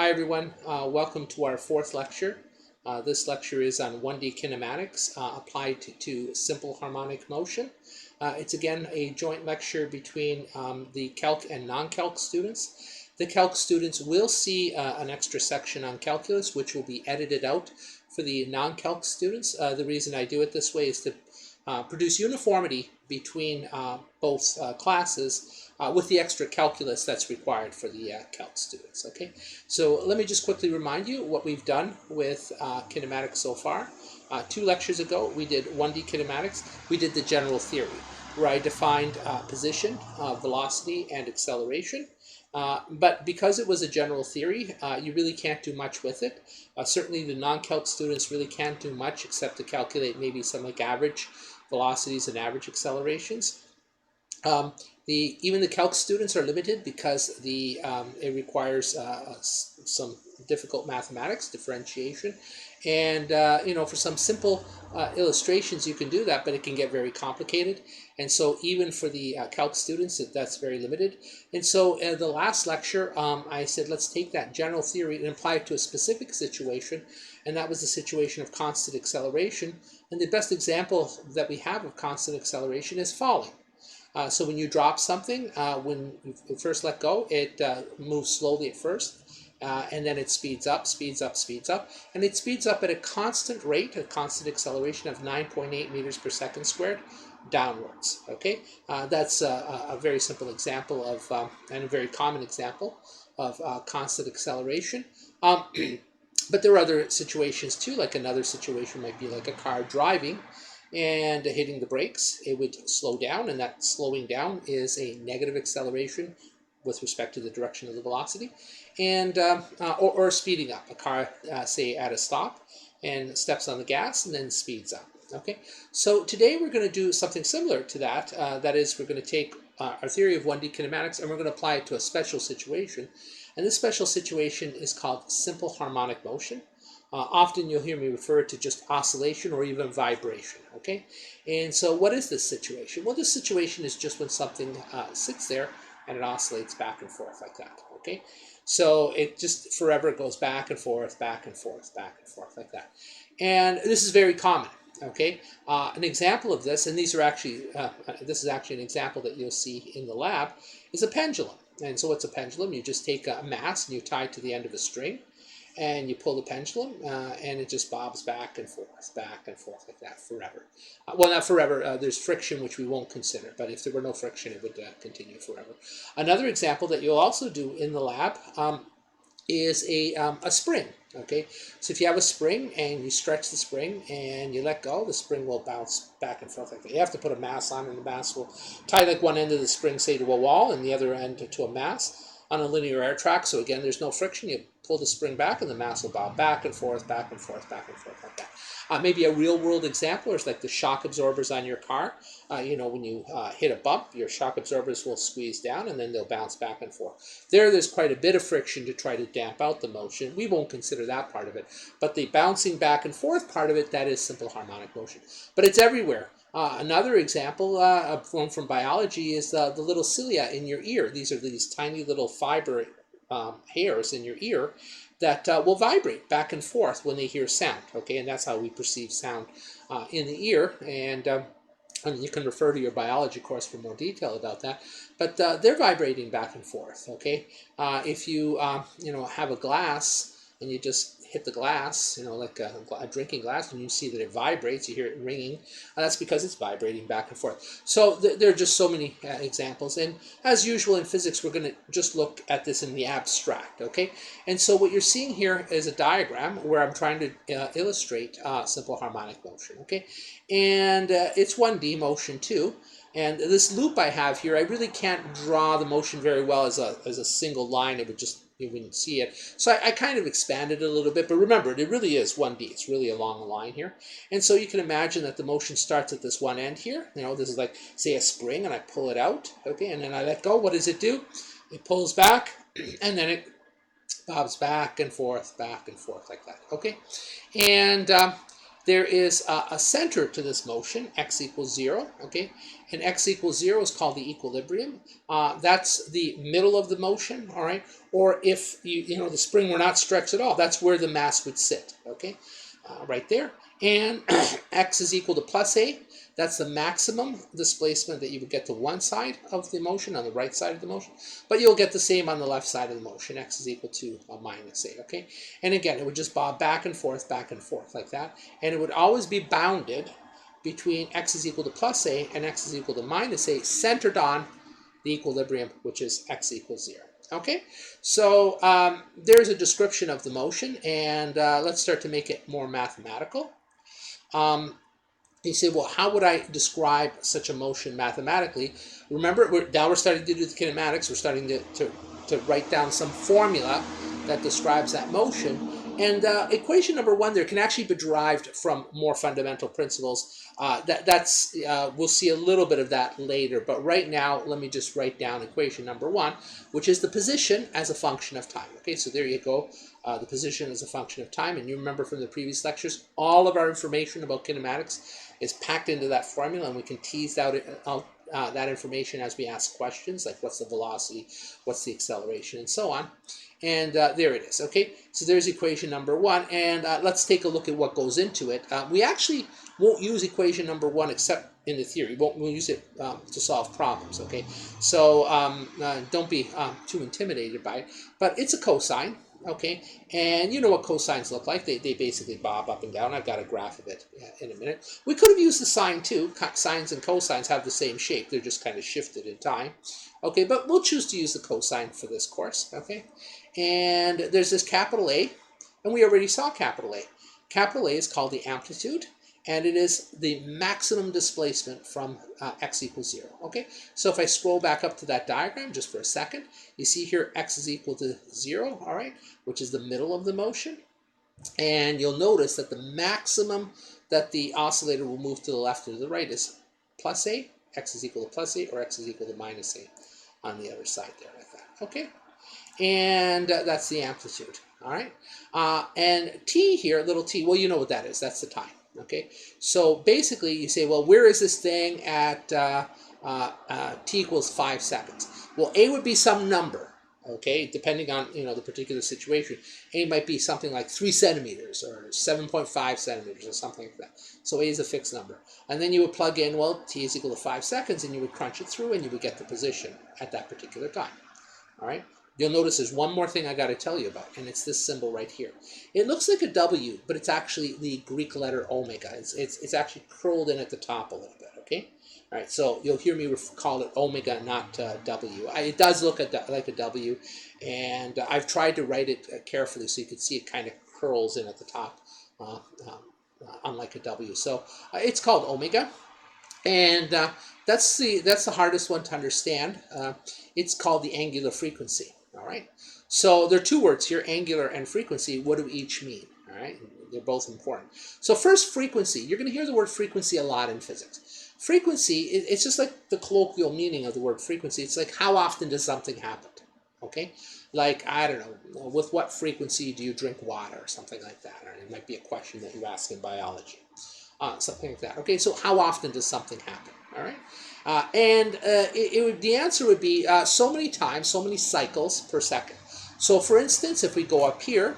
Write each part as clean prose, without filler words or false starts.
Hi everyone, welcome to our fourth lecture. This lecture is on 1D kinematics applied to simple harmonic motion. It's again a joint lecture between the Calc and non-Calc students. The Calc students will see an extra section on calculus which will be edited out for the non-Calc students. The reason I do it this way is to produce uniformity between both classes with the extra calculus that's required for the Calc students. Okay, so let me just quickly remind you what we've done with kinematics so far. 2 lectures ago, we did 1D kinematics. We did the general theory, where I defined position, velocity, and acceleration. But because it was a general theory, you really can't do much with it. Certainly the non-calc students really can't do much except to calculate maybe some like average velocities and average accelerations. Even the calc students are limited because it requires some difficult mathematics, differentiation, and for some simple illustrations you can do that, but it can get very complicated. And so even for the calc students, that's very limited. And so the last lecture, I said let's take that general theory and apply it to a specific situation, and that was the situation of constant acceleration. And the best example that we have of constant acceleration is falling. So when you drop something, when you first let go, it moves slowly at first, and then it speeds up, speeds up, speeds up, and it speeds up at a constant rate, a constant acceleration of 9.8 meters per second squared downwards. Okay, that's a very simple example of, and a very common example of constant acceleration. But there are other situations too, like another situation might be like a car driving and hitting the brakes. It would slow down, and that slowing down is a negative acceleration with respect to the direction of the velocity, and or speeding up. A car, say, at a stop and steps on the gas and then speeds up. Okay, so today we're going to do something similar to that. That is, we're going to take our theory of 1D kinematics and we're going to apply it to a special situation. And this special situation is called simple harmonic motion. Often you'll hear me refer to just oscillation or even vibration, okay? And so what is this situation? Well, this situation is just when something sits there and it oscillates back and forth like that, okay? So it just forever goes back and forth, back and forth, back and forth like that. And this is very common, okay? An example of this, and these are actually, this is actually an example that you'll see in the lab, is a pendulum. And so what's a pendulum? You just take a mass and you tie it to the end of a string, and you pull the pendulum, and it just bobs back and forth like that forever. Well, not forever. There's friction, which we won't consider, but if there were no friction, it would continue forever. Another example that you'll also do in the lab is a spring. Okay, so if you have a spring and you stretch the spring and you let go, the spring will bounce back and forth like that. You have to put a mass on, and the mass will tie like one end of the spring, say, to a wall, and the other end to a mass on a linear air track. So again, there's no friction. You pull the spring back and the mass will bob back and forth, back and forth, back and forth like that. Maybe a real world example is like the shock absorbers on your car. When you hit a bump, your shock absorbers will squeeze down and then they'll bounce back and forth. There's quite a bit of friction to try to damp out the motion. We won't consider that part of it. But the bouncing back and forth part of it, that is simple harmonic motion. But it's everywhere. Another example, one from biology, is the little cilia in your ear. These are these tiny little fiber hairs in your ear that will vibrate back and forth when they hear sound. Okay, and that's how we perceive sound in the ear. And you can refer to your biology course for more detail about that. But they're vibrating back and forth. Okay, if you have a glass and you just hit the glass, like a drinking glass, and you see that it vibrates, you hear it ringing, that's because it's vibrating back and forth. So there are just so many examples. And as usual in physics, we're going to just look at this in the abstract, okay? And so what you're seeing here is a diagram where I'm trying to illustrate simple harmonic motion, okay? And it's 1D motion too. And this loop I have here, I really can't draw the motion very well as a single line. It would just, you wouldn't see it. So I kind of expanded it a little bit, but remember, it really is 1D. It's really a long line here. And so you can imagine that the motion starts at this one end here. This is like, say, a spring, and I pull it out, okay, and then I let go. What does it do? It pulls back, and then it bobs back and forth like that, okay? And there is a center to this motion, x equals 0, okay? And x equals 0 is called the equilibrium. That's the middle of the motion, all right? Or if the spring were not stretched at all, that's where the mass would sit, okay? Right there. And x is equal to plus a. That's the maximum displacement that you would get to one side of the motion, on the right side of the motion. But you'll get the same on the left side of the motion. X is equal to minus a, okay? And again, it would just bob back and forth like that. And it would always be bounded between x is equal to plus a and x is equal to minus a, centered on the equilibrium, which is x equals 0. Okay, so there's a description of the motion, and let's start to make it more mathematical. You say, well, how would I describe such a motion mathematically? Remember, now we're starting to do the kinematics. We're starting to write down some formula that describes that motion. And equation number 1 there can actually be derived from more fundamental principles. We'll see a little bit of that later. But right now, let me just write down equation number 1, which is the position as a function of time. Okay, so there you go. The position as a function of time. And you remember from the previous lectures, all of our information about kinematics is packed into that formula, and we can tease out that information as we ask questions, like what's the velocity, what's the acceleration, and so on. And there it is. Okay, so there's equation number 1, and let's take a look at what goes into it. We actually won't use equation number 1 except in the theory. We'll use it to solve problems. Okay, so don't be too intimidated by it. But it's a cosine. Okay, and you know what cosines look like. They basically bob up and down. I've got a graph of it in a minute. We could have used the sine too. Sines and cosines have the same shape. They're just kind of shifted in time. Okay, but we'll choose to use the cosine for this course. Okay, and there's this capital A, and we already saw capital A. Capital A is called the amplitude, and it is the maximum displacement from x equals 0. Okay, so if I scroll back up to that diagram just for a second, you see here x is equal to 0, all right, which is the middle of the motion. And you'll notice that the maximum that the oscillator will move to the left or to the right is plus a, x is equal to plus a, or x is equal to minus a on the other side there like that. Okay, and that's the amplitude, all right. And t here, little t, well, you know what that is. That's the time. Okay, so basically you say, well, where is this thing at t equals 5 seconds? Well, a would be some number, okay, depending on the particular situation. A might be something like 3 centimeters or 7.5 centimeters or something like that. So a is a fixed number. And then you would plug in, well, t is equal to 5 seconds, and you would crunch it through, and you would get the position at that particular time. All right. You'll notice there's one more thing I got to tell you about, and it's this symbol right here. It looks like a W, but it's actually the Greek letter omega. It's actually curled in at the top a little bit, okay? All right, so you'll hear me call it omega, not W. It does look like a W, and I've tried to write it carefully so you can see it kind of curls in at the top, unlike a W. So it's called omega. And that's the hardest one to understand. It's called the angular frequency. All right. So there are two words here, angular and frequency. What do each mean? All right. They're both important. So first, frequency. You're going to hear the word frequency a lot in physics. Frequency, it's just like the colloquial meaning of the word frequency. It's like how often does something happen? Okay. Like, I don't know, with what frequency do you drink water or something like that? Or it might be a question that you ask in biology. Something like that. Okay, so how often does something happen? All right, the answer would be so many times, so many cycles per second. So, for instance, if we go up here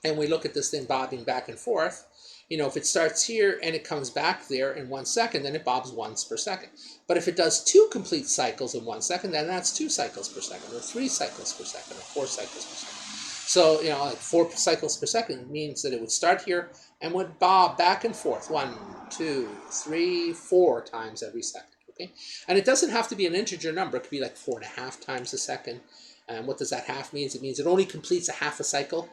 and we look at this thing bobbing back and forth, if it starts here and it comes back there in 1 second, then it bobs once per second. But if it does 2 complete cycles in 1 second, then that's 2 cycles per second, or 3 cycles per second, or 4 cycles per second. So, like 4 cycles per second means that it would start here and would bob back and forth 1, 2, 3, 4 times every second. Okay, and it doesn't have to be an integer number. It could be like 4.5 times a second. And what does that half mean? It means it only completes a half a cycle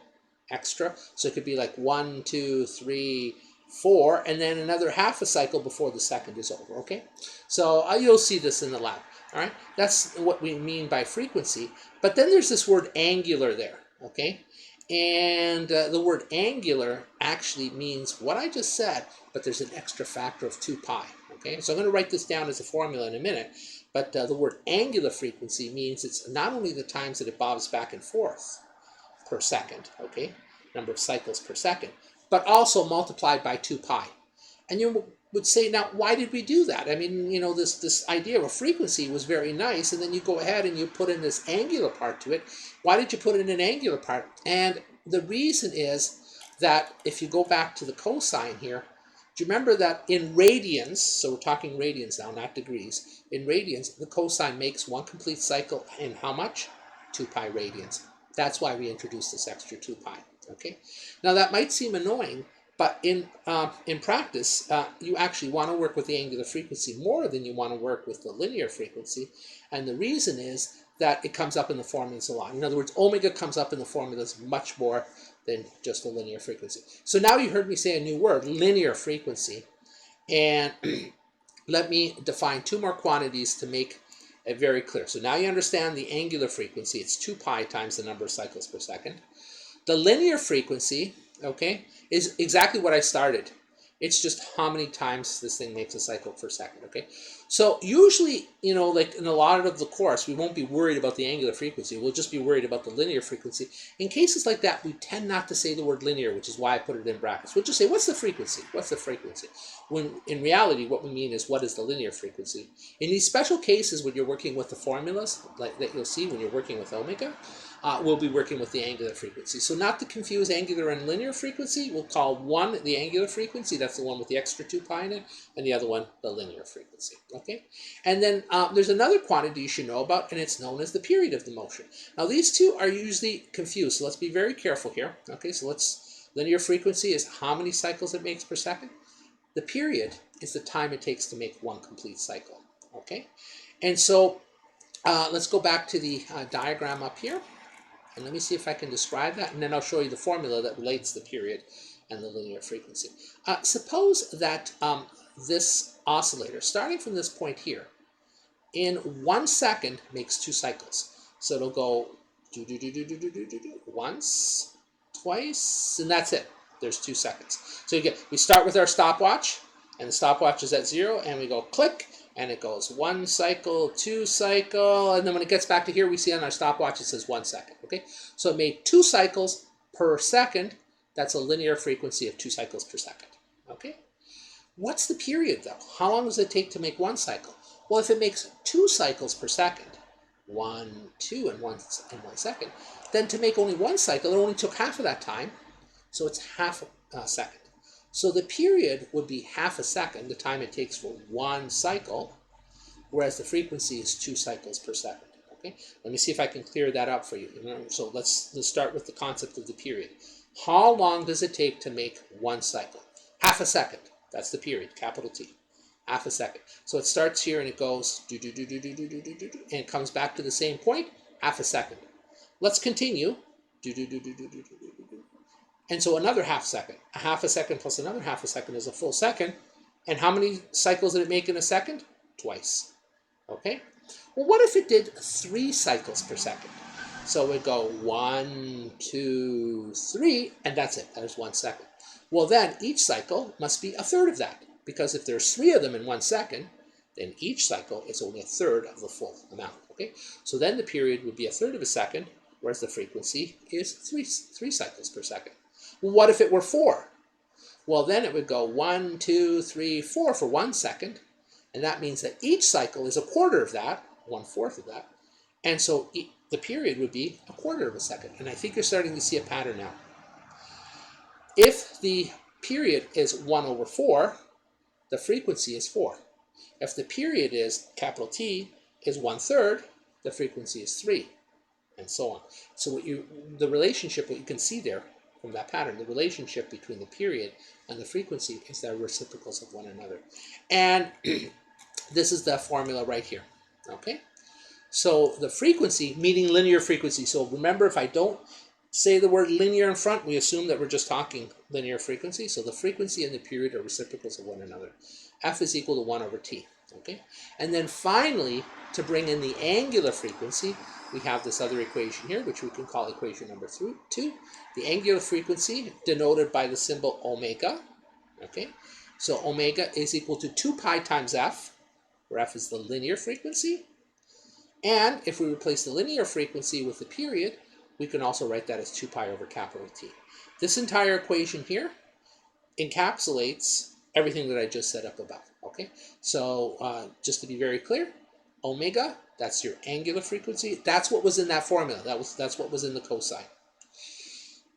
extra. So it could be like 1, 2, 3, 4, and then another half a cycle before the second is over. Okay, so you'll see this in the lab. All right, that's what we mean by frequency. But then there's this word angular there. Okay, and the word angular actually means what I just said, but there's an extra factor of 2 pi. Okay, so I'm going to write this down as a formula in a minute, but the word angular frequency means it's not only the times that it bobs back and forth per second, okay, number of cycles per second, but also multiplied by 2 pi. And you would say, now, why did we do that? I mean, you know, this idea of a frequency was very nice, and then you go ahead and you put in this angular part to it. Why did you put in an angular part? And the reason is that if you go back to the cosine here, do you remember that in radians, so we're talking radians now, not degrees, in radians, the cosine makes one complete cycle in how much? 2 pi radians. That's why we introduced this extra 2 pi, okay? Now that might seem annoying, but in practice, you actually want to work with the angular frequency more than you want to work with the linear frequency, and the reason is that it comes up in the formulas a lot. In other words, omega comes up in the formulas much more than just the linear frequency. So now you heard me say a new word, linear frequency. And let me define 2 more quantities to make it very clear. So now you understand the angular frequency. It's 2 pi times the number of cycles per second. The linear frequency, okay, is exactly what I started. It's just how many times this thing makes a cycle per second, okay? So usually, you know, like in a lot of the course, we won't be worried about the angular frequency. We'll just be worried about the linear frequency. In cases like that, we tend not to say the word linear, which is why I put it in brackets. We'll just say, what's the frequency? What's the frequency? When in reality, what we mean is, what is the linear frequency? In these special cases, when you're working with the formulas, like that you'll see when you're working with omega, we'll be working with the angular frequency. So not to confuse angular and linear frequency, we'll call one the angular frequency, that's the one with the extra 2 pi in it, and the other one the linear frequency, okay? And then there's another quantity you should know about, and it's known as the period of the motion. Now these two are usually confused, so let's be very careful here, okay? So linear frequency is how many cycles it makes per second. The period is the time it takes to make one complete cycle, okay? And so let's go back to the diagram up here. And let me see if I can describe that, and then I'll show you the formula that relates the period and the linear frequency. Suppose that this oscillator, starting from this point here, in 1 second makes 2 cycles. So it'll go once, twice, and that's it. There's 2 seconds. So we start with our stopwatch, and the stopwatch is at 0, and we go click, and it goes 1 cycle, 2 cycle, and then when it gets back to here, we see on our stopwatch it says 1 second, okay? So it made 2 cycles per second. That's a linear frequency of 2 cycles per second, okay? What's the period, though? How long does it take to make 1 cycle? Well, if it makes 2 cycles per second, 1, 2, and 1 second, then to make only 1 cycle, it only took half of that time, so it's half a second. So the period would be half a second, the time it takes for 1 cycle, whereas the frequency is 2 cycles per second. Okay, let me see if I can clear that up for you. So let's start with the concept of the period. How long does it take to make 1 cycle? Half a second. That's the period, capital T. Half a second. So it starts here and it goes and it comes back to the same point. Half a second. Let's continue. And so another half second. A half a second plus another half a second is a full second. And how many cycles did it make in a second? Twice. Okay? Well, what if it did 3 cycles per second? So we'd go 1, 2, 3, and that's it. That is 1 second. Well, then each cycle must be a third of that. Because if there's 3 of them in 1 second, then each cycle is only a third of the full amount. Okay? So then the period would be a third of a second, whereas the frequency is 3 cycles per second. Well, what if it were 4? Well, then it would go 1, 2, 3, 4 for 1 second. And that means that each cycle is a quarter of that, 1/4 of that. And so the period would be a quarter of a second. And I think you're starting to see a pattern now. If the period is 1/4, the frequency is 4. If the period is, capital T, is 1/3, the frequency is 3, and so on. So the relationship, what you can see there from that pattern, the relationship between the period and the frequency is they're reciprocals of one another. And this is the formula right here, okay? So the frequency, meaning linear frequency. So remember, if I don't say the word linear in front, we assume that we're just talking linear frequency. So the frequency and the period are reciprocals of one another. F is equal to 1/T, okay? And then finally, to bring in the angular frequency, we have this other equation here, which we can call equation number 2. The angular frequency denoted by the symbol omega, okay? So omega is equal to 2 pi times f, where f is the linear frequency. And if we replace the linear frequency with the period, we can also write that as 2 pi over capital T. This entire equation here encapsulates everything that I just set up above. Okay, so just to be very clear, omega, that's your angular frequency. That's what was in that formula. That's what was in the cosine.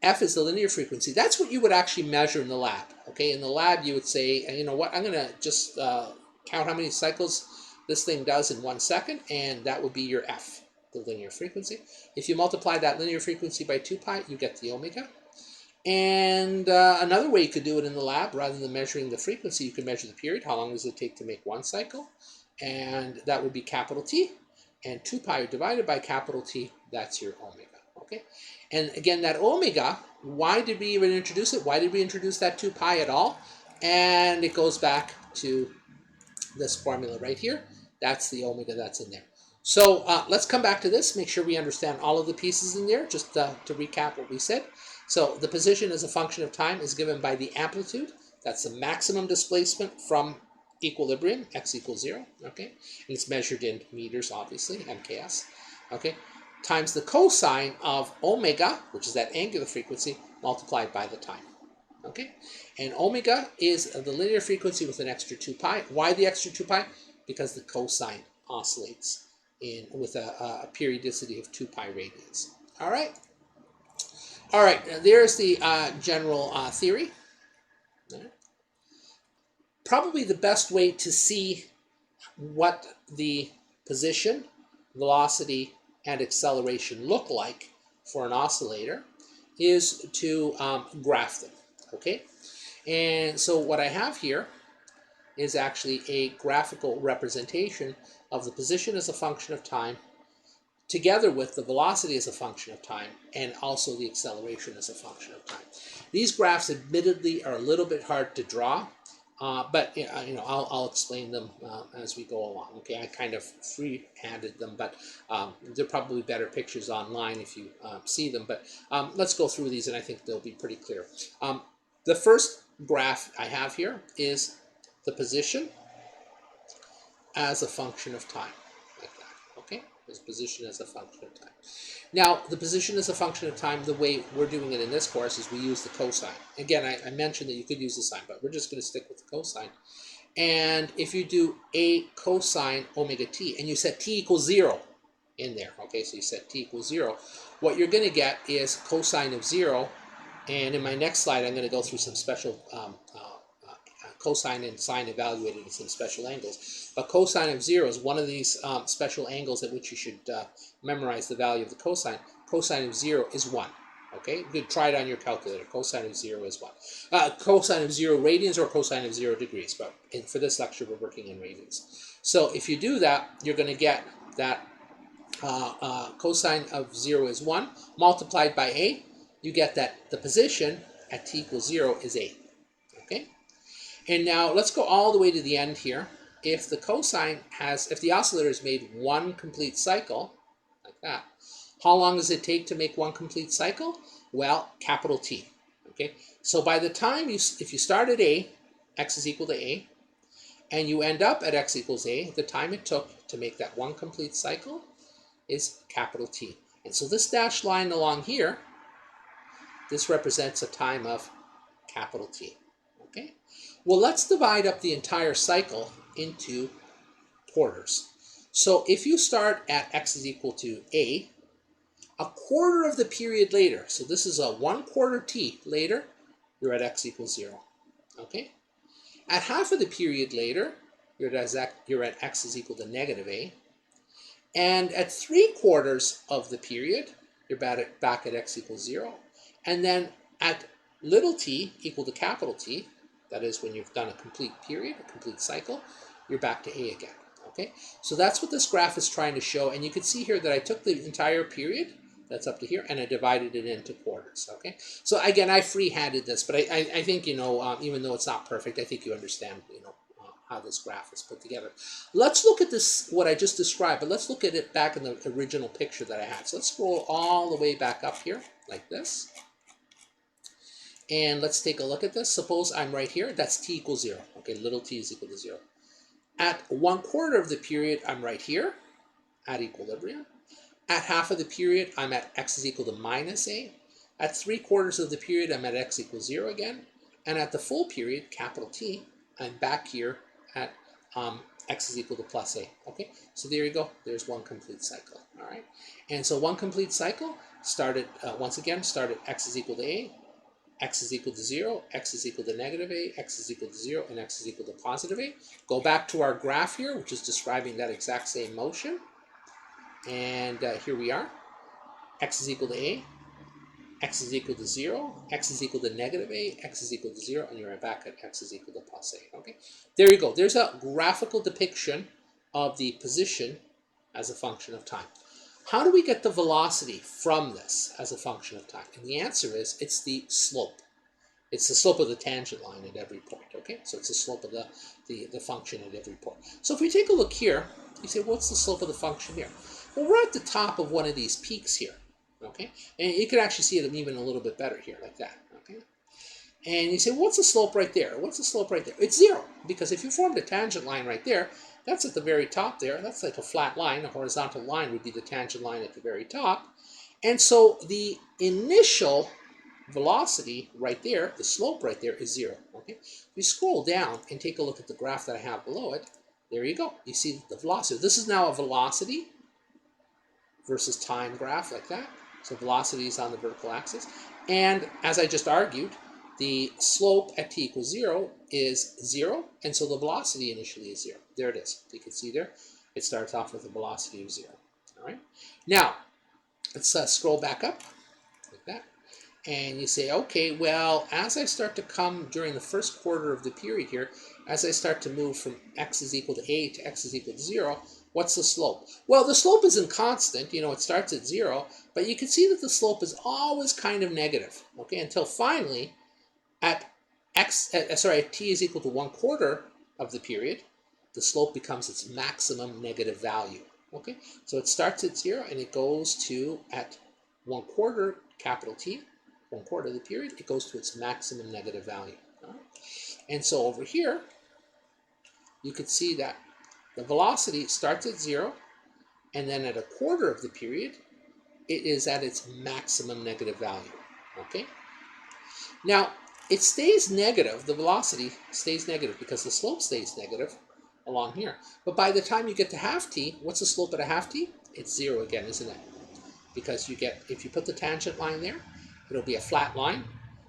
F is the linear frequency. That's what you would actually measure in the lab. Okay, in the lab you would say, you know what, I'm going to just count how many cycles this thing does in 1 second, and that would be your F, the linear frequency. If you multiply that linear frequency by 2 pi, you get the omega. And another way you could do it in the lab, rather than measuring the frequency, you could measure the period. How long does it take to make 1 cycle? And that would be capital T. And 2 pi divided by capital T, that's your omega. Okay. And again, that omega, why did we even introduce it? Why did we introduce that 2 pi at all? And it goes back to this formula right here. That's the omega that's in there. So let's come back to this, make sure we understand all of the pieces in there, just to recap what we said. So the position as a function of time is given by the amplitude. That's the maximum displacement from equilibrium, x equals 0, okay? And it's measured in meters, obviously, MKS, okay? Times the cosine of omega, which is that angular frequency, multiplied by the time, okay? And omega is the linear frequency with an extra 2 pi. Why the extra 2 pi? Because the cosine oscillates with a periodicity of 2 pi radians. All right? All right, there's the general theory. Probably the best way to see what the position, velocity, and acceleration look like for an oscillator is to graph them, okay? And so what I have here is actually a graphical representation of the position as a function of time together with the velocity as a function of time and also the acceleration as a function of time. These graphs admittedly are a little bit hard to draw, but you know, I'll explain them as we go along. Okay, I kind of free-handed them, but there are probably better pictures online if you see them. But let's go through these, and I think they'll be pretty clear. The first graph I have here is the position as a function of time, like that. Okay, this position as a function of time. Now, the position as a function of time, the way we're doing it in this course is we use the cosine. Again, I mentioned that you could use the sine, but we're just going to stick with the cosine. And if you do a cosine omega t, and you set t equals 0 in there, okay, so you set t equals 0, what you're going to get is cosine of 0, and in my next slide, I'm going to go through some special cosine and sine evaluated at some special angles. But cosine of 0 is one of these special angles at which you should memorize the value of the cosine. Cosine of 0 is 1. Okay, you could try it on your calculator. Cosine of 0 is 1. Cosine of 0 radians or cosine of 0 degrees, but for this lecture we're working in radians. So if you do that, you're going to get that cosine of 0 is 1 multiplied by a. You get that the position at t equals 0 is a. Okay. And now let's go all the way to the end here. If the if the oscillator has made one complete cycle, like that, how long does it take to make one complete cycle? Well, capital T. Okay, so by the time if you start at A, x is equal to A, and you end up at x equals A, the time it took to make that one complete cycle is capital T. And so this dashed line along here, this represents a time of capital T. Okay. Well, let's divide up the entire cycle into quarters. So if you start at x is equal to a quarter of the period later, so this is a 1/4 t later, you're at x equals 0. Okay? At half of the period later, you're at x is equal to negative a. And at 3/4 of the period, you're back at x equals 0. And then at little t equal to capital T, that is when you've done a complete period, a complete cycle, you're back to A again, okay? So that's what this graph is trying to show, and you can see here that I took the entire period, that's up to here, and I divided it into quarters, okay? So again, I free-handed this, but I think, you know, even though it's not perfect, I think you understand, you know, how this graph is put together. Let's look at this, what I just described, but let's look at it back in the original picture that I had. So let's scroll all the way back up here, like this. And let's take a look at this. Suppose I'm right here. That's t equals 0. Okay, little t is equal to 0. At 1/4 of the period, I'm right here at equilibrium. At half of the period, I'm at x is equal to minus a. At 3/4 of the period, I'm at x equals 0 again. And at the full period, capital T, I'm back here at x is equal to plus a. Okay, so there you go. There's one complete cycle. All right, and so one complete cycle started once again started x is equal to a, x is equal to 0, x is equal to negative a, x is equal to 0, and x is equal to positive a. Go back to our graph here, which is describing that exact same motion. And here we are. X is equal to a, x is equal to 0, x is equal to negative a, x is equal to 0, and you're right back at x is equal to plus a. Okay, there you go. There's a graphical depiction of the position as a function of time. How do we get the velocity from this as a function of time? And the answer is it's the slope. It's the slope of the tangent line at every point. Okay, so it's the slope of the function at every point. So if we take a look here, you say, what's the slope of the function here? Well, we're at the top of one of these peaks here. Okay, and you could actually see it even a little bit better here, like that. Okay, and you say, what's the slope right there? What's the slope right there? It's 0, because if you formed a tangent line right there, that's at the very top there. That's like a flat line. A horizontal line would be the tangent line at the very top. And so the initial velocity right there, the slope right there, is 0. Okay, if you scroll down and take a look at the graph that I have below it, there you go. You see the velocity. This is now a velocity versus time graph, like that. So velocity is on the vertical axis. And as I just argued, the slope at t equals 0 is 0, and so the velocity initially is 0. There it is. You can see there, it starts off with a velocity of 0. All right. Now, let's scroll back up, like that. And you say, okay, well, as I start to come during the first quarter of the period here, as I start to move from x is equal to a to x is equal to 0, what's the slope? Well, the slope isn't constant. It starts at 0, but you can see that the slope is always kind of negative, okay, until finally at t is equal to 1/4 of the period, the slope becomes its maximum negative value, okay? So it starts at 0 and it goes to, at 1/4, capital T, 1/4 of the period, it goes to its maximum negative value. All right? And so over here, you could see that the velocity starts at 0, and then at 1/4 of the period, it is at its maximum negative value, okay? Now, it stays negative, the velocity stays negative because the slope stays negative along here. But by the time you get to half t, what's the slope at a half t? It's 0 again, isn't it? Because you get, if you put the tangent line there, it'll be a flat line,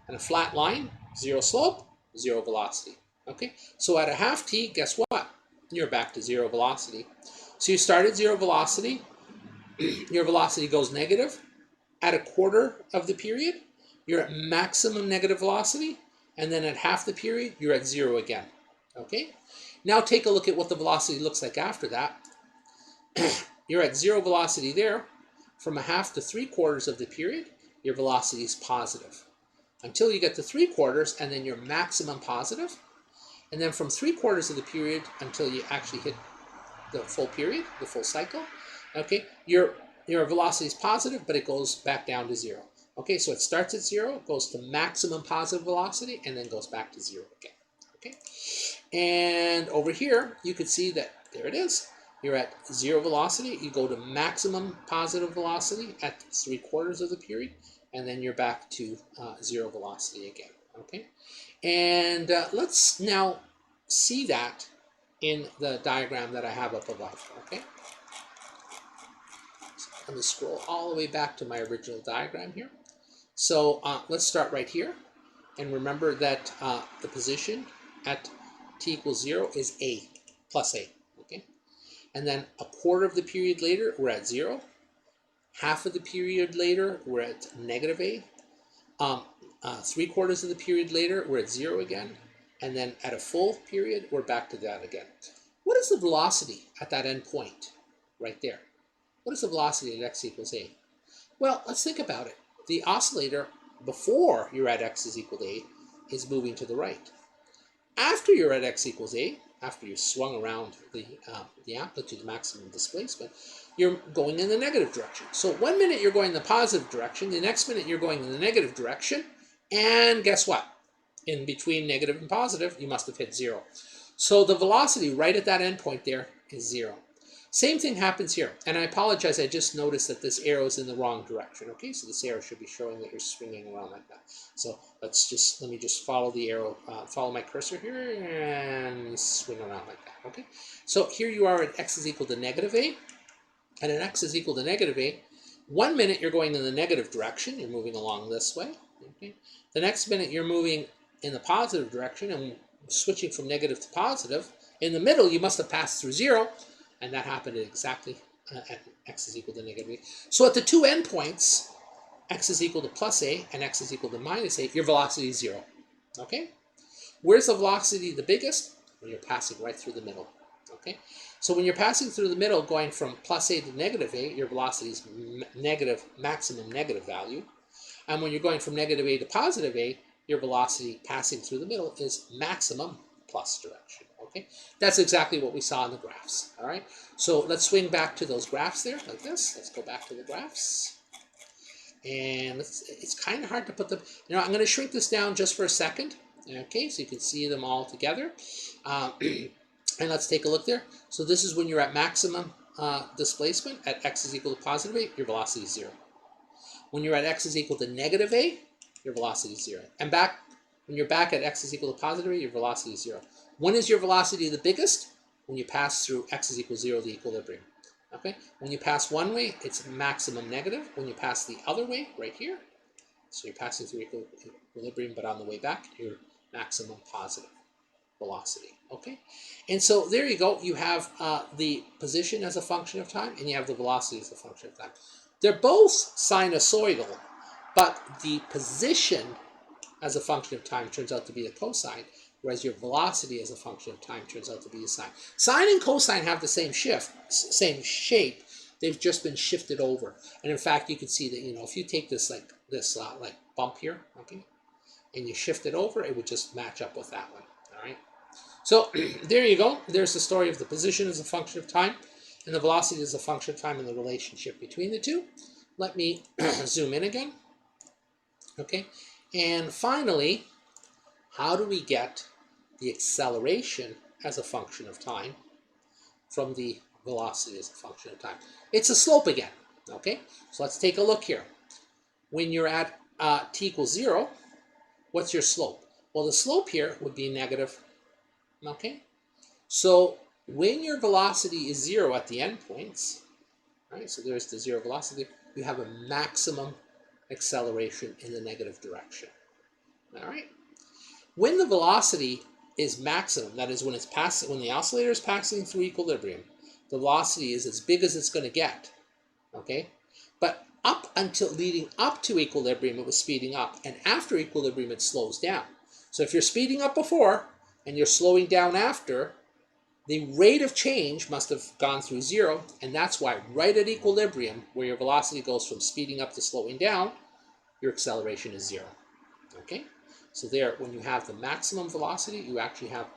and a flat line, 0 slope, 0 velocity, okay? So at a half t, guess what? You're back to 0 velocity. So you start at 0 velocity, your velocity goes negative. At 1/4 of the period, you're at maximum negative velocity, and then at half the period, you're at 0 again, okay? Now take a look at what the velocity looks like after that. You're at 0 velocity there. From a half to 3/4 of the period, your velocity is positive. Until you get to 3/4, and then you're maximum positive. And then from 3/4 of the period until you actually hit the full period, the full cycle, okay, your velocity is positive, but it goes back down to 0. Okay, so it starts at 0, goes to maximum positive velocity, and then goes back to 0 again. Okay, and over here, you can see that there it is. You're at 0 velocity, you go to maximum positive velocity at 3/4 of the period, and then you're back to 0 velocity again. Okay, and let's now see that in the diagram that I have up above. Okay, so let me scroll all the way back to my original diagram here. So let's start right here, and remember that the position at t equals 0 is a, plus a, okay? And then 1/4 of the period later, we're at 0. Half of the period later, we're at negative a. 3/4 of the period later, we're at 0 again. And then at a full period, we're back to that again. What is the velocity at that end point right there? What is the velocity at x equals a? Well, let's think about it. The oscillator, before you're at x is equal to a, is moving to the right. After you're at x equals a, after you've swung around the amplitude maximum displacement, you're going in the negative direction. So 1 minute you're going in the positive direction, the next minute you're going in the negative direction, and guess what? In between negative and positive, you must have hit 0. So the velocity right at that endpoint there is 0. Same thing happens here. And I apologize, I just noticed that this arrow is in the wrong direction. Okay, so this arrow should be showing that you're swinging around like that. So let me just follow the arrow, follow my cursor here and swing around like that. Okay, so here you are at x is equal to negative a. And at x is equal to negative a, 1 minute you're going in the negative direction, you're moving along this way. Okay, the next minute you're moving in the positive direction and switching from negative to positive. In the middle, you must have passed through 0, and that happened exactly at x is equal to negative a. So at the two endpoints, x is equal to plus a and x is equal to minus a, your velocity is 0. Okay? Where's the velocity the biggest? When you're passing right through the middle. Okay? So when you're passing through the middle, going from plus a to negative a, your velocity is maximum negative value. And when you're going from negative a to positive a, your velocity passing through the middle is maximum plus direction. Okay, that's exactly what we saw in the graphs. All right, so let's swing back to those graphs there like this. Let's go back to the graphs, and it's kind of hard to put them. You know, I'm going to shrink this down just for a second. Okay, so you can see them all together, and let's take a look there. So this is when you're at maximum displacement at x is equal to positive a, your velocity is 0. When you're at x is equal to negative a, your velocity is 0. And back when you're back at x is equal to positive a, your velocity is 0. When is your velocity the biggest? When you pass through x is equal to 0, the equilibrium. Okay? When you pass one way, it's maximum negative. When you pass the other way, right here, so you're passing through equilibrium, but on the way back, you're maximum positive velocity. Okay? And so there you go. You have the position as a function of time, and you have the velocity as a function of time. They're both sinusoidal, but the position as a function of time turns out to be a cosine, whereas your velocity as a function of time turns out to be a sine. Sine and cosine have the same shape. They've just been shifted over. And in fact, you can see that, you know, if you take this like bump here, okay, and you shift it over, it would just match up with that one. All right. So there you go. There's the story of the position as a function of time and the velocity as a function of time and the relationship between the two. Let me zoom in again. Okay. And finally, how do we get the acceleration as a function of time from the velocity as a function of time? It's a slope again. Okay. So let's take a look here. When you're at t equals 0, what's your slope? Well, the slope here would be negative. Okay. So when your velocity is 0 at the endpoints, right, so there's the 0 velocity, you have a maximum acceleration in the negative direction. All right. When the velocity is maximum, that is when the oscillator is passing through equilibrium, the velocity is as big as it's going to get. Okay. But leading up to equilibrium, it was speeding up, and after equilibrium, it slows down. So if you're speeding up before and you're slowing down after, the rate of change must have gone through 0, and that's why right at equilibrium, where your velocity goes from speeding up to slowing down, your acceleration is 0. Okay? So there, when you have the maximum velocity, you actually have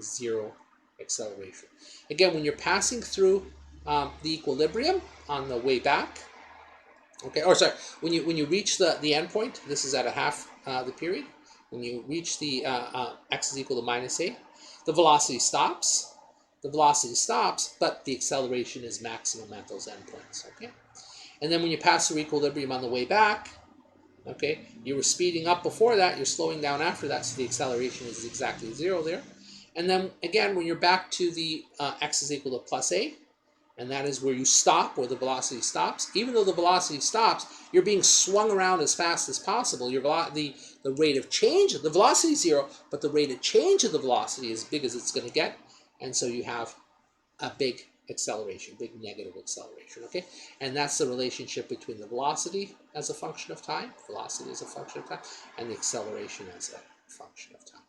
0 acceleration. Again, when you're passing through the equilibrium on the way back, okay, or sorry, when you reach the endpoint, this is at a half the period, when you reach the x is equal to minus a, the velocity stops. The velocity stops, but the acceleration is maximum at those endpoints. Okay, and then when you pass through equilibrium on the way back, okay, you were speeding up before that, you're slowing down after that, so the acceleration is exactly 0 there. And then again, when you're back to the x is equal to plus a, and that is where you stop, where the velocity stops. Even though the velocity stops, you're being swung around as fast as possible. The rate of change, the velocity is 0, but the rate of change of the velocity is as big as it's going to get. And so you have a big acceleration, big negative acceleration, okay? And that's the relationship between the velocity as a function of time, velocity as a function of time, and the acceleration as a function of time.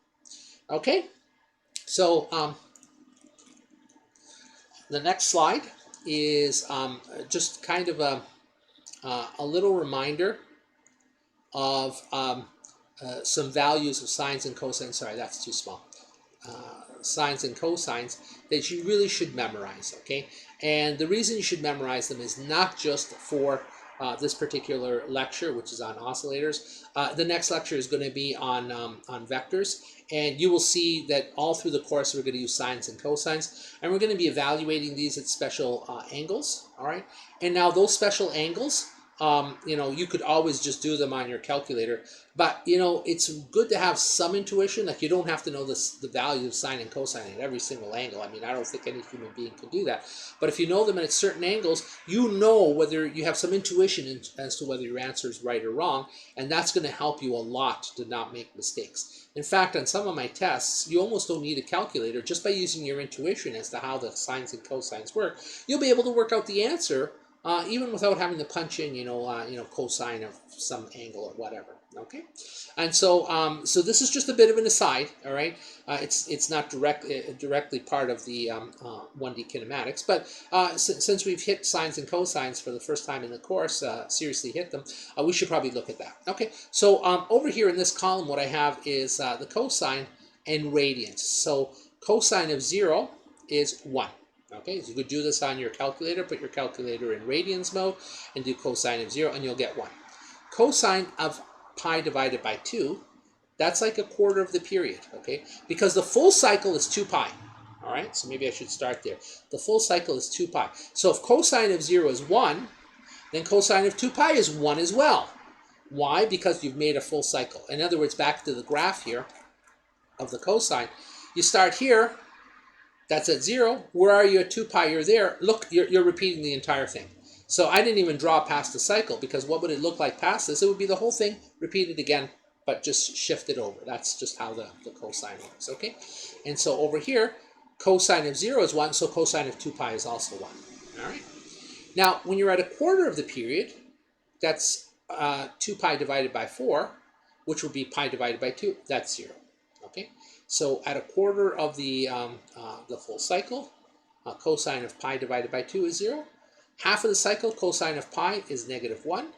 Okay? So the next slide is just kind of a little reminder of some values of sines and cosines. Sorry, that's too small. Sines and cosines that you really should memorize, okay? And the reason you should memorize them is not just for this particular lecture, which is on oscillators. The next lecture is going to be on vectors, and you will see that all through the course we're going to use sines and cosines, and we're going to be evaluating these at special angles. All right, and now those special angles, you could always just do them on your calculator, but it's good to have some intuition. Like, you don't have to know the value of sine and cosine at every single angle. I mean, I don't think any human being can do that. But if you know them at certain angles, you know whether you have some intuition as to whether your answer is right or wrong, and that's going to help you a lot to not make mistakes. In fact, on some of my tests, you almost don't need a calculator. Just by using your intuition as to how the sines and cosines work, you'll be able to work out the answer even without having to punch in, cosine of some angle or whatever. Okay, and so this is just a bit of an aside. All right, it's not directly part of the 1D kinematics, but since we've hit sines and cosines for the first time in the course, seriously hit them, we should probably look at that. Okay, so over here in this column, what I have is the cosine and radians. So cosine of 0 is 1. Okay, so you could do this on your calculator, put your calculator in radians mode, and do cosine of 0, and you'll get 1. Cosine of pi divided by 2, that's like a quarter of the period, okay? Because the full cycle is 2 pi, all right? So maybe I should start there. The full cycle is 2 pi. So if cosine of 0 is 1, then cosine of 2 pi is 1 as well. Why? Because you've made a full cycle. In other words, back to the graph here of the cosine, you start here. That's at 0. Where are you at 2 pi? You're there. Look, you're repeating the entire thing. So I didn't even draw past the cycle, because what would it look like past this? It would be the whole thing repeated again, but just shifted over. That's just how the cosine works, okay? And so over here, cosine of 0 is 1, so cosine of 2 pi is also 1, all right? Now, when you're at a quarter of the period, that's 2 pi divided by 4, which would be pi divided by 2, that's 0, okay? So at a quarter of the full cycle, cosine of pi divided by 2 is 0. Half of the cycle, cosine of pi is -1,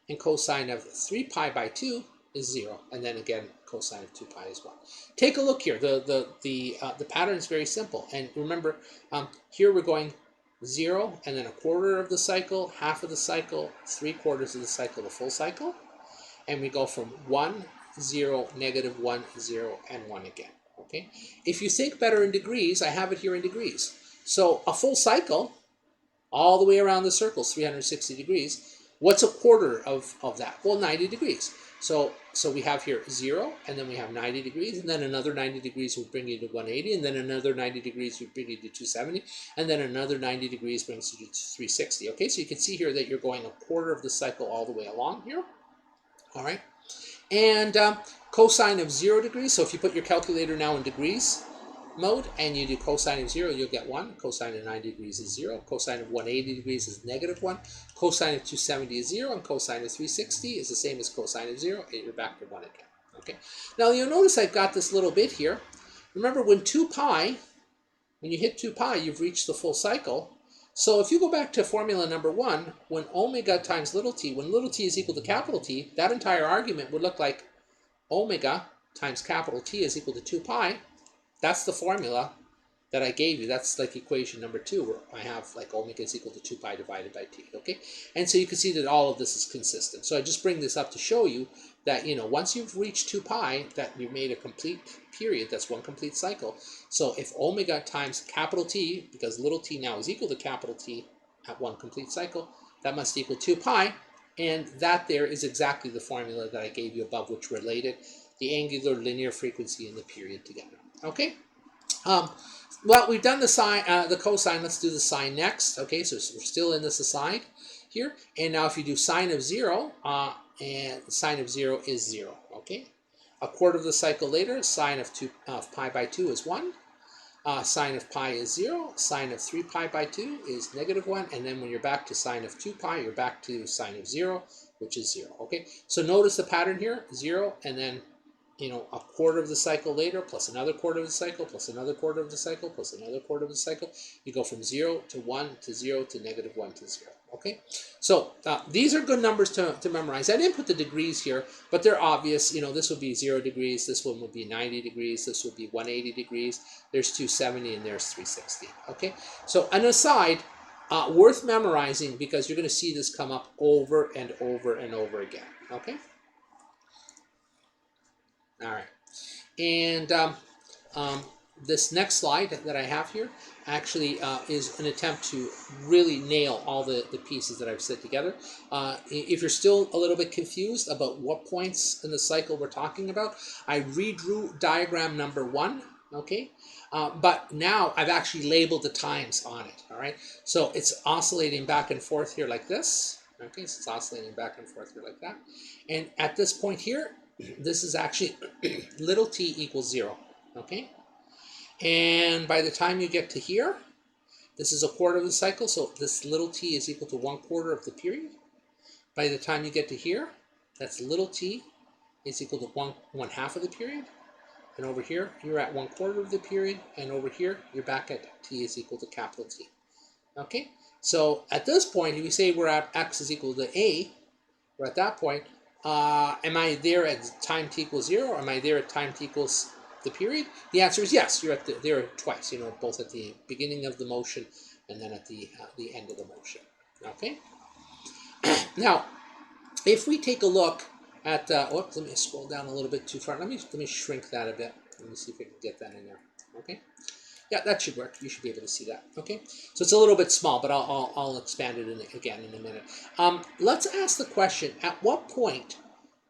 and cosine of 3 pi by 2 is 0. And then again, cosine of 2 pi is 1. Take a look here. The pattern is very simple. And remember, here we're going 0, and then a quarter of the cycle, half of the cycle, 3/4 of the cycle, the full cycle. And we go from 1, 0, -1, 0, and 1 again. Okay? If you think better in degrees, I have it here in degrees. So a full cycle, all the way around the circle, 360 degrees. What's a quarter of that? Well, 90 degrees. So we have here 0, and then we have 90 degrees, and then another 90 degrees will bring you to 180, and then another 90 degrees will bring you to 270, and then another 90 degrees brings you to 360. Okay, so you can see here that you're going a quarter of the cycle all the way along here. All right, and cosine of 0 degrees. So if you put your calculator now in degrees mode and you do cosine of 0, you'll get 1. Cosine of 90 degrees is 0. Cosine of 180 degrees is -1. Cosine of 270 is 0, and cosine of 360 is the same as cosine of 0, and you're back to 1 again. Okay. Now you'll notice I've got this little bit here. Remember, when you hit 2 pi, you've reached the full cycle. So if you go back to formula number 1, when omega times little t, when little t is equal to capital T, that entire argument would look like omega times capital T is equal to 2 pi. That's the formula that I gave you. That's like equation number 2, where I have like omega is equal to 2 pi divided by t, okay? And so you can see that all of this is consistent. So I just bring this up to show you that, once you've reached 2 pi, that you've made a complete period. That's one complete cycle. So if omega times capital T, because little t now is equal to capital T at one complete cycle, that must equal 2 pi. And that there is exactly the formula that I gave you above, which related the angular linear frequency and the period together. Okay, well, we've done the sine, the cosine. Let's do the sine next. Okay, so we're still in this aside here. And now if you do sine of 0, and sine of 0 is 0. Okay, a quarter of the cycle later, sine of pi by 2 is 1. Sine of pi is 0. Sine of 3 pi by 2 is -1. And then when you're back to sine of 2 pi, you're back to sine of 0, which is 0. Okay, so notice the pattern here, 0, and then a quarter of the cycle later, plus another quarter of the cycle, plus another quarter of the cycle, plus another quarter of the cycle. You go from 0 to 1 to 0 to -1 to 0. Okay, so these are good numbers to memorize. I didn't put the degrees here, but they're obvious. This would be 0 degrees, this one would be 90 degrees, this would be 180 degrees, there's 270, and there's 360. Okay, so an aside, worth memorizing because you're going to see this come up over and over and over again. Okay? All right. And this next slide that I have here actually is an attempt to really nail all the pieces that I've said together. If you're still a little bit confused about what points in the cycle we're talking about, I redrew diagram number 1, okay? But now I've actually labeled the times on it, all right? So it's oscillating back and forth here like this, okay? So it's oscillating back and forth here like that. And at this point here, this is actually little t equals 0, okay? And by the time you get to here, this is a quarter of the cycle, so this little t is equal to 1/4 of the period. By the time you get to here, that's little t is equal to 1/2 of the period. And over here, you're at 1/4 of the period, and over here, you're back at t is equal to capital T. Okay, so at this point, if we say we're at x is equal to a, we're at that point, am I there at time t equals 0, or am I there at time t equals the period? The answer is yes. You're at there twice. You know, both at the beginning of the motion and then at the end of the motion. Okay. Now, if we take a look at whoops, let me scroll down a little bit too far. Let me shrink that a bit. Let me see if I can get that in there. Okay. Yeah, that should work. You should be able to see that. Okay. So it's a little bit small, but I'll expand it again in a minute. Let's ask the question: at what point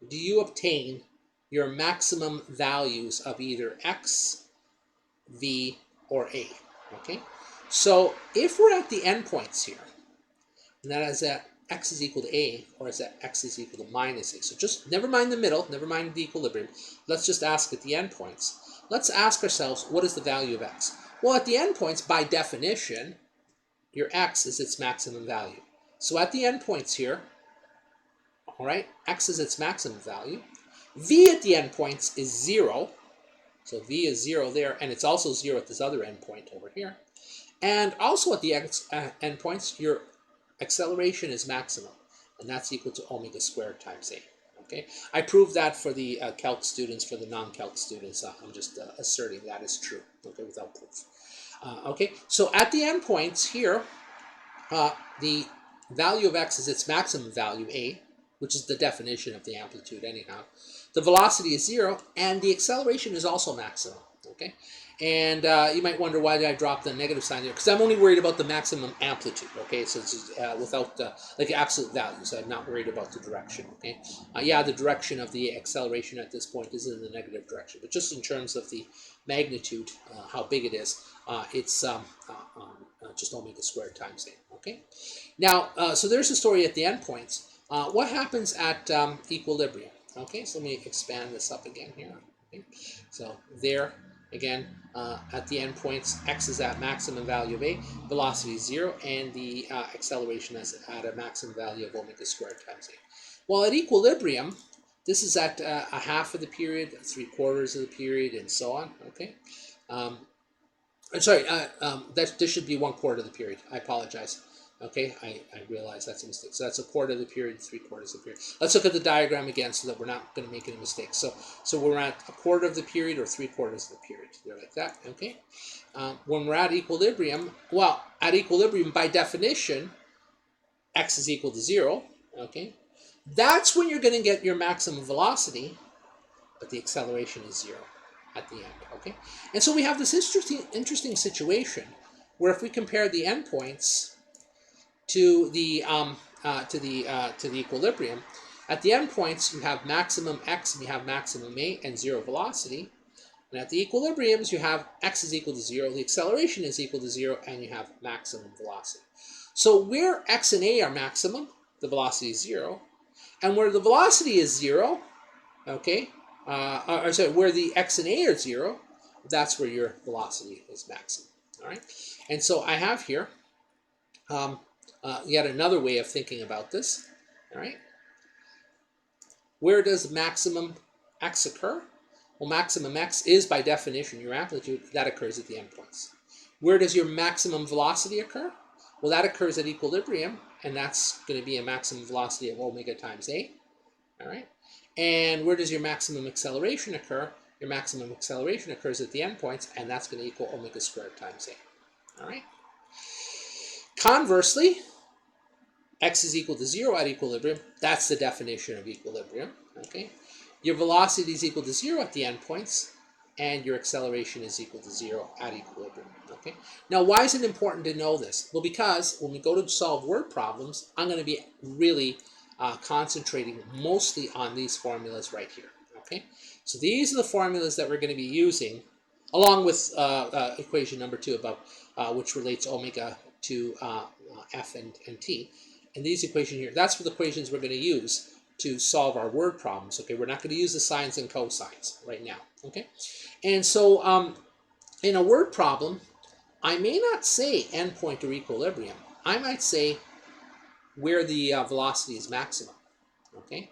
do you obtain your maximum values of either x, v, or a? Okay, so if we're at the endpoints here, and that is that x is equal to a, or is that x is equal to minus a? So just never mind the middle, never mind the equilibrium. Let's just ask at the endpoints. Let's ask ourselves, what is the value of x? Well, at the endpoints, by definition, your x is its maximum value. So at the endpoints here, all right, x is its maximum value. V at the endpoints is 0, so V is 0 there, and it's also 0 at this other endpoint over here. And also at the endpoints, your acceleration is maximum, and that's equal to omega squared times a. Okay, I proved that for the calc students. For the non-calc students, I'm just asserting that is true. Okay, without proof. Okay, so at the endpoints here, the value of x is its maximum value a, which is the definition of the amplitude anyhow. The velocity is 0, and the acceleration is also maximum, okay? And you might wonder, why did I drop the negative sign there? Because I'm only worried about the maximum amplitude, okay? So it's without, like, absolute values. I'm not worried about the direction, okay? Yeah, the direction of the acceleration at this point is in the negative direction, but just in terms of the magnitude, how big it is, it's just omega squared times a, okay? Now, so there's the story at the endpoints. What happens at equilibrium? Okay, so let me expand this up again here. Okay. So there, again, at the endpoints, x is at maximum value of a, velocity is 0, and the acceleration is at a maximum value of omega squared times a. Well, at equilibrium, this is at a half of the period, 3/4 of the period, and so on. Okay. Sorry, this should be 1/4 of the period. I apologize. Okay, I realize that's a mistake. So that's a quarter of the period, 3/4 of the period. Let's look at the diagram again so that we're not going to make any mistakes. So we're at a quarter of the period or 3/4 of the period. They're like that, okay? When we're at equilibrium, well, at equilibrium, by definition, x is equal to 0, okay? That's when you're going to get your maximum velocity, but the acceleration is 0 at the end, okay? And so we have this interesting situation where if we compare the endpoints to the equilibrium, at the endpoints you have maximum x and you have maximum a and 0 velocity, and at the equilibriums you have x is equal to 0, the acceleration is equal to 0, and you have maximum velocity. So where x and a are maximum, the velocity is 0, and where the velocity is 0, okay, sorry, where the x and a are 0, that's where your velocity is maximum. All right, and so I have here yet another way of thinking about this. All right, where does maximum x occur? Well, maximum x is by definition your amplitude. That occurs at the endpoints. Where does your maximum velocity occur? Well, that occurs at equilibrium, and that's going to be a maximum velocity of omega times a. All right, and where does your maximum acceleration occur? Your maximum acceleration occurs at the endpoints, and that's going to equal omega squared times a. All right. Conversely, x is equal to 0 at equilibrium. That's the definition of equilibrium. Okay, your velocity is equal to 0 at the endpoints, and your acceleration is equal to 0 at equilibrium. Okay. Now, why is it important to know this? Well, because when we go to solve word problems, I'm going to be really concentrating mostly on these formulas right here. Okay. So these are the formulas that we're going to be using, along with equation number 2 about which relates omega to f and t. And these equations here, that's what the equations we're going to use to solve our word problems. Okay, we're not going to use the sines and cosines right now. Okay, and so in a word problem, I may not say endpoint or equilibrium. I might say where the velocity is maximum. Okay,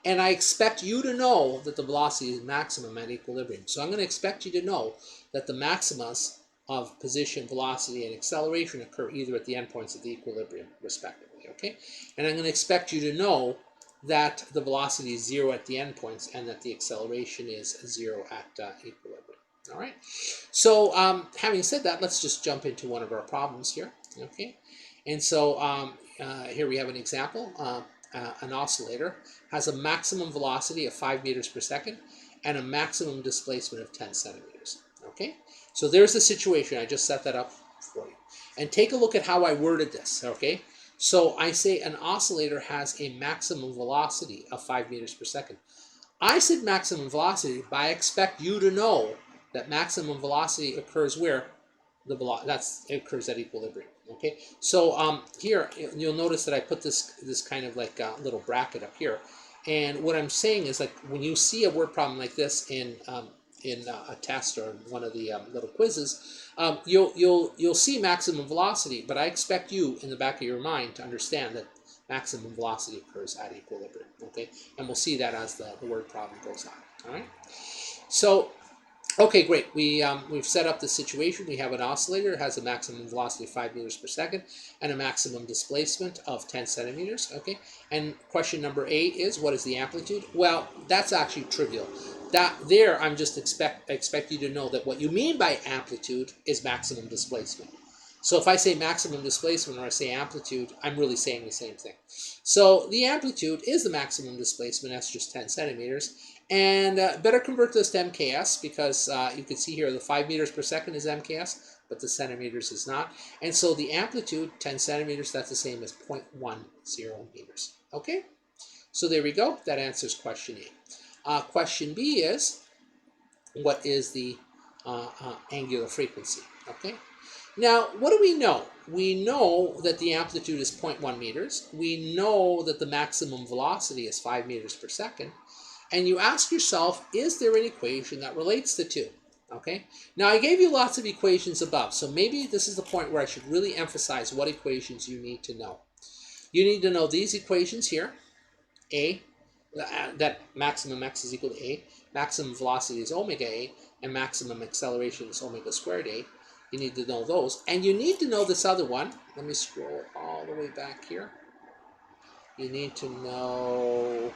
and I expect you to know that the velocity is maximum at equilibrium. So I'm going to expect you to know that the maximas of position, velocity, and acceleration occur either at the endpoints of the equilibrium, respectively. Okay, and I'm going to expect you to know that the velocity is 0 at the endpoints and that the acceleration is 0 at equilibrium. All right. So having said that, let's just jump into one of our problems here. Okay, and so here we have an example. An oscillator has a maximum velocity of 5 meters per second and a maximum displacement of 10 centimeters. Okay, so there's the situation. I just set that up for you. And take a look at how I worded this. Okay, so I say an oscillator has a maximum velocity of 5 meters per second. I said maximum velocity, but I expect you to know that maximum velocity occurs where? It occurs at equilibrium. Okay, so here you'll notice that I put this kind of like little bracket up here, and what I'm saying is, like, when you see a word problem like this in a test or one of the little quizzes, you'll see maximum velocity, but I expect you in the back of your mind to understand that maximum velocity occurs at equilibrium. Okay, and we'll see that as the word problem goes on. All right, so. Okay, great. We've set up the situation. We have an oscillator. It has a maximum velocity of 5 meters per second and a maximum displacement of 10 centimeters. Okay, and question number 8 is, what is the amplitude? Well, that's actually trivial. I'm just expect you to know that what you mean by amplitude is maximum displacement. So if I say maximum displacement or I say amplitude, I'm really saying the same thing. So the amplitude is the maximum displacement. That's just 10 centimeters. And better convert this to MKS, because you can see here the 5 meters per second is MKS, but the centimeters is not. And so the amplitude, 10 centimeters, that's the same as 0.10 meters. Okay? So there we go. That answers question A. Question B is, what is the angular frequency? Okay? Now, what do we know? We know that the amplitude is 0.1 meters. We know that the maximum velocity is 5 meters per second. And you ask yourself, is there an equation that relates the two? Okay. Now, I gave you lots of equations above, so maybe this is the point where I should really emphasize what equations you need to know. You need to know these equations here. A, that maximum x is equal to A, maximum velocity is omega A, and maximum acceleration is omega squared A. You need to know those. And you need to know this other one. Let me scroll all the way back here. You need to know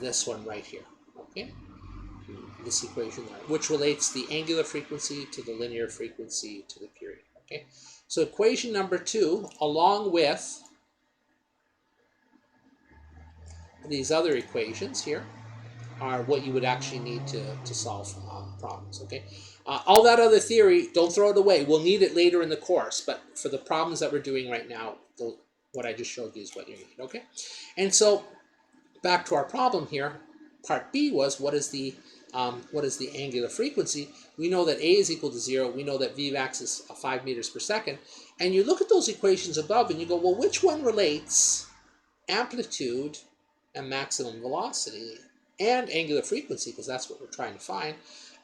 this one right here. Okay? This equation there, which relates the angular frequency to the linear frequency to the period. Okay? So equation number 2, along with these other equations here, are what you would actually need to solve problems. Okay, all that other theory, don't throw it away. We'll need it later in the course, but for the problems that we're doing right now, what I just showed you is what you need. Okay, and so back to our problem here. Part B was, what is the angular frequency? We know that A is equal to 0. We know that Vmax is 5 meters per second. And you look at those equations above and you go, well, which one relates amplitude and maximum velocity and angular frequency, because that's what we're trying to find,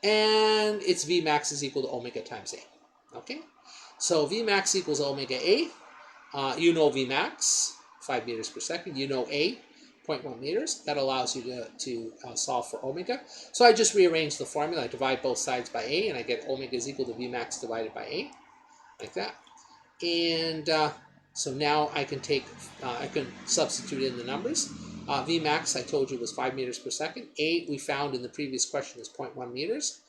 and it's Vmax is equal to omega times A. Okay, so Vmax equals omega A. You know Vmax, 5 meters per second. You know A, 0.1 meters. That allows you to solve for omega. So I just rearrange the formula. I divide both sides by A, and I get omega is equal to Vmax divided by A, like that. And so now I can I can substitute in the numbers. Vmax, I told you, was 5 meters per second. A, we found in the previous question, is 0.1 meters.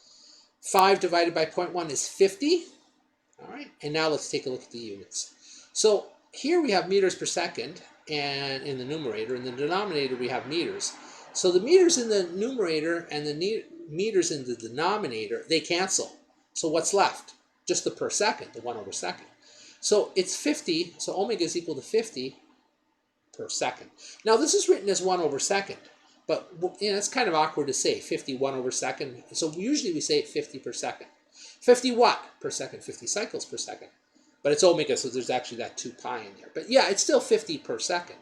5 divided by 0.1 is 50. All right, and now let's take a look at the units. So here we have meters per second, and in the numerator, in the denominator we have meters. So the meters in the numerator and the meters in the denominator, they cancel. So what's left? Just the per second, the 1 over second. So it's 50, so omega is equal to 50 per second. Now this is written as 1 over second, but you know, it's kind of awkward to say 51 over second. So usually we say 50 per second. 50 what per second? 50 cycles per second. But it's omega, so there's actually that 2 pi in there. But yeah, it's still 50 per second.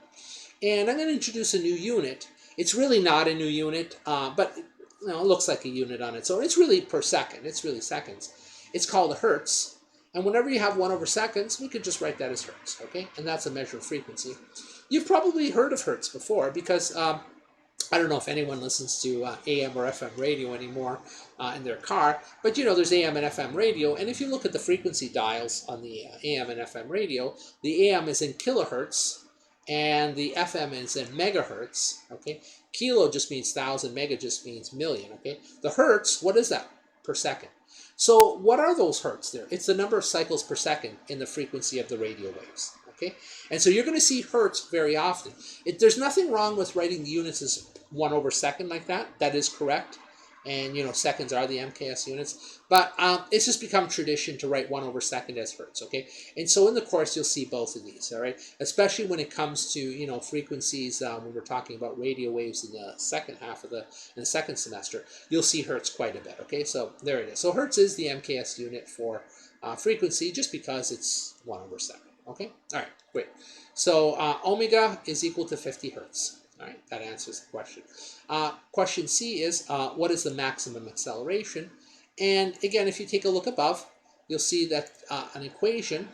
And I'm going to introduce a new unit. It's really not a new unit, but you know, it looks like a unit on its own. It's really per second. It's really seconds. It's called hertz. And whenever you have 1 over seconds, we could just write that as hertz, okay? And that's a measure of frequency. You've probably heard of hertz before because I don't know if anyone listens to AM or FM radio anymore in their car, but you know there's AM and FM radio, and if you look at the frequency dials on the AM and FM radio, the AM is in kilohertz and the FM is in megahertz, okay? Kilo just means 1,000, mega just means million, okay? The hertz, what is that? Per second. So what are those hertz there? It's the number of cycles per second in the frequency of the radio waves. Okay? And so you're going to see hertz very often. There's nothing wrong with writing the units as 1 over second like that. That is correct. And, you know, seconds are the MKS units. But it's just become tradition to write 1 over second as hertz, okay? And so in the course, you'll see both of these, all right? Especially when it comes to, you know, frequencies, when we're talking about radio waves in the second half of in the second semester, you'll see hertz quite a bit, okay? So there it is. So hertz is the MKS unit for frequency just because it's 1 over second. Okay, all right, great. So omega is equal to 50 hertz. All right, that answers the question. Question C is, what is the maximum acceleration? And again, if you take a look above, you'll see that an equation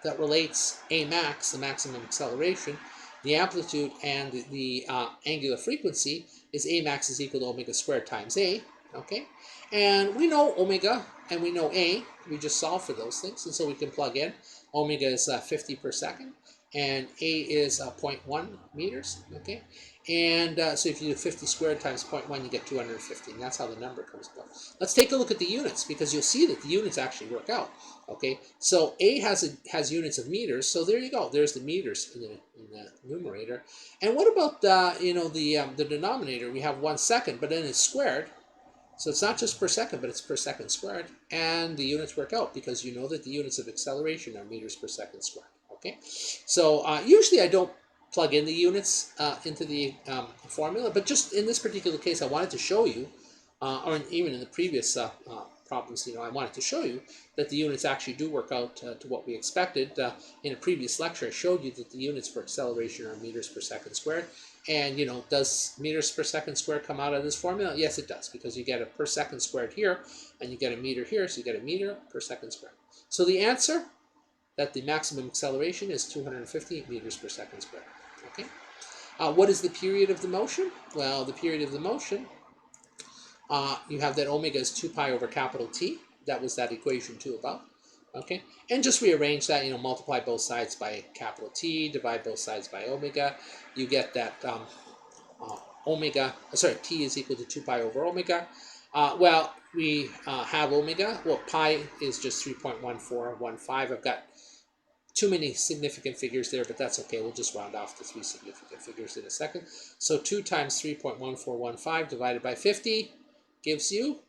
that relates A max, the maximum acceleration, the amplitude, and the angular frequency is A max is equal to omega squared times A. Okay, and we know omega and we know A. We just solve for those things, and so we can plug in. Omega is 50 per second, and A is 0.1 meters, okay? And so if you do 50 squared times 0.1, you get 250, and that's how the number comes about. Let's take a look at the units, because you'll see that the units actually work out, okay? So A has units of meters, so there you go. There's the meters in the numerator. And what about the denominator? We have 1 second, but then it's squared. So it's not just per second, but it's per second squared. And the units work out because you know that the units of acceleration are meters per second squared. Okay, so usually I don't plug in the units into the formula, but just in this particular case, I wanted to show you, or even in the previous problems, I wanted to show you that the units actually do work out to what we expected. In a previous lecture, I showed you that the units for acceleration are meters per second squared. And, does meters per second squared come out of this formula? Yes, it does, because you get a per second squared here, and you get a meter here, so you get a meter per second squared. So the answer, that the maximum acceleration is 250 meters per second squared. Okay. What is the period of the motion? Well, the period of the motion, you have that omega is 2 pi over capital T. That was that equation 2 above. Okay, and just rearrange that, multiply both sides by capital T, divide both sides by omega. You get that T is equal to 2 pi over omega. Well, we have omega. Well, pi is just 3.1415. I've got too many significant figures there, but that's okay. We'll just round off the 3 significant figures in a second. So 2 times 3.1415 divided by 50 gives you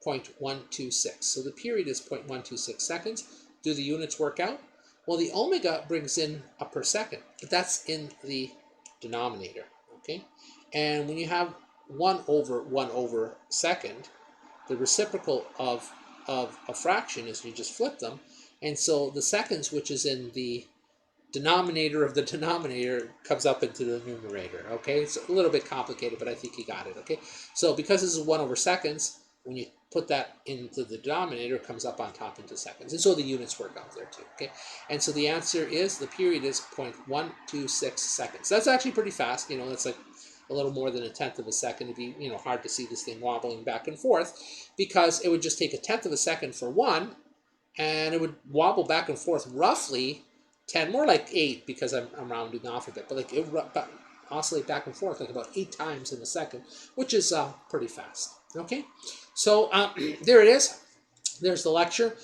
0.126. So the period is 0.126 seconds. Do the units work out? Well, the omega brings in a per second, but that's in the denominator, okay? And when you have 1 over second, the reciprocal of a fraction is you just flip them. And so the seconds, which is in the denominator of the denominator, comes up into the numerator, okay? It's a little bit complicated, but I think you got it, okay? So because this is 1 over seconds, when you put that into the denominator, it comes up on top into seconds. And so the units work out there too, okay? And so the answer is, the period is 0.126 seconds. That's actually pretty fast. That's like a little more than 1/10 of a second. It'd be, hard to see this thing wobbling back and forth, because it would just take 1/10 of a second for 1, and it would wobble back and forth roughly 10, more like 8, because I'm rounding off a bit, but like it would oscillate back and forth like about 8 times in a second, which is pretty fast. Okay, so there it is. there's the lecture.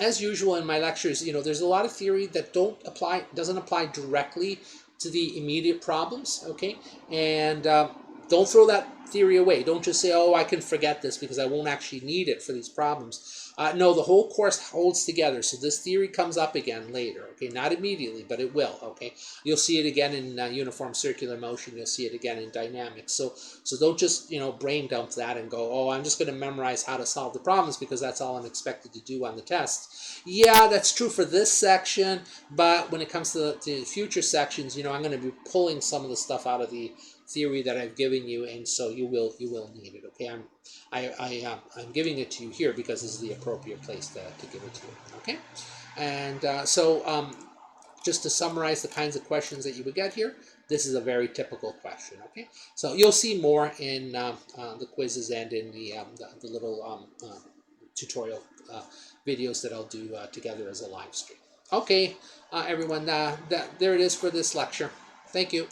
As usual in my lectures, there's a lot of theory that doesn't apply directly to the immediate problems, okay? And don't throw that theory away. Don't just say, oh, I can forget this because I won't actually need it for these problems. No, the whole course holds together. So this theory comes up again later, okay? Not immediately, but it will, okay? You'll see it again in uniform circular motion. You'll see it again in dynamics. So don't just, brain dump that and go, oh, I'm just going to memorize how to solve the problems because that's all I'm expected to do on the test. Yeah, that's true for this section, but when it comes to the future sections, I'm going to be pulling some of the stuff out of the theory that I've given you, and so you will need it. Okay, I'm giving it to you here because this is the appropriate place to give it to you. Okay, and just to summarize the kinds of questions that you would get here, this is a very typical question. Okay, so you'll see more in the quizzes and in the little tutorial videos that I'll do together as a live stream. Okay, everyone, there it is for this lecture. Thank you.